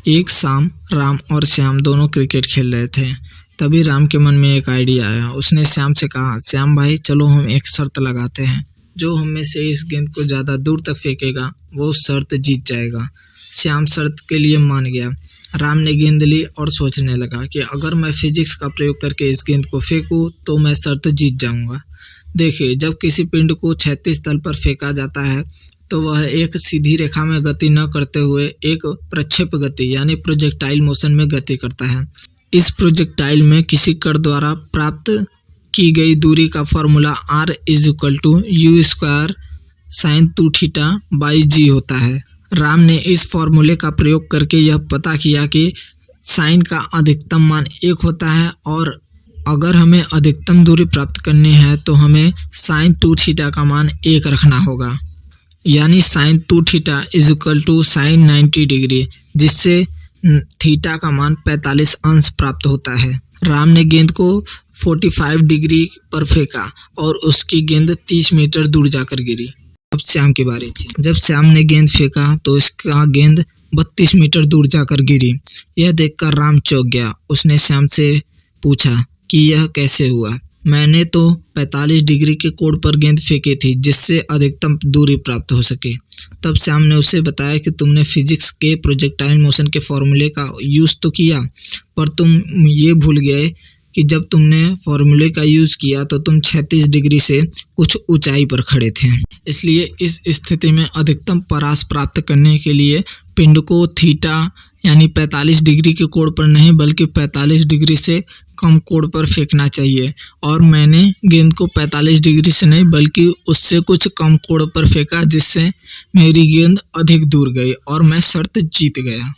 एक शाम राम और श्याम दोनों क्रिकेट खेल रहे थे। तभी राम के मन में एक आइडिया आया। उसने श्याम से कहा, श्याम भाई चलो हम एक शर्त लगाते हैं। जो हम में से इस गेंद को ज़्यादा दूर तक फेंकेगा वो शर्त जीत जाएगा। श्याम शर्त के लिए मान गया। राम ने गेंद ली और सोचने लगा कि अगर मैं फिजिक्स का प्रयोग करके इस गेंद को फेंकूं तो मैं शर्त जीत जाऊंगा। देखिए, जब किसी पिंड को 36 तल पर फेंका जाता है तो वह एक सीधी रेखा में गति न करते हुए एक प्रक्षेप गति यानी प्रोजेक्टाइल मोशन में गति करता है। इस प्रोजेक्टाइल में किसी कण द्वारा प्राप्त की गई दूरी का फॉर्मूला r=u² sin 2θ/g होता है। राम ने इस फॉर्मूले का प्रयोग करके यह पता किया कि साइन का अधिकतम मान 1 होता है और अगर हमें अधिकतम दूरी प्राप्त करनी है तो हमें sin 2θ का मान 1 रखना होगा, यानी sin 2θ sin 90 डिग्री, जिससे थीटा का मान 45 अंश प्राप्त होता है। राम ने गेंद को 45 डिग्री पर फेंका और उसकी गेंद 30 मीटर दूर जाकर गिरी। अब श्याम की बारी थी। जब श्याम ने गेंद फेंका तो इसका गेंद 32 मीटर दूर जाकर गिरी। यह देखकर राम चौंक गया। उसने श्याम से पूछा कि यह कैसे हुआ। मैंने तो 45 डिग्री के कोण पर गेंद फेंकी थी जिससे अधिकतम दूरी प्राप्त हो सके। तब श्याम ने उसे बताया कि तुमने फिजिक्स के प्रोजेक्टाइल मोशन के फॉर्मूले का यूज़ तो किया, पर तुम ये भूल गए कि जब तुमने फॉर्मूले का यूज़ किया तो तुम 36 डिग्री से कुछ ऊंचाई पर खड़े थे। इसलिए इस स्थिति में अधिकतम परास प्राप्त करने के लिए पिंड को थीटा यानी 45 डिग्री के कोण पर नहीं बल्कि 45 डिग्री से कम कोण पर फेंकना चाहिए, और मैंने गेंद को 45 डिग्री से नहीं बल्कि उससे कुछ कम कोण पर फेंका जिससे मेरी गेंद अधिक दूर गई और मैं शर्त जीत गया।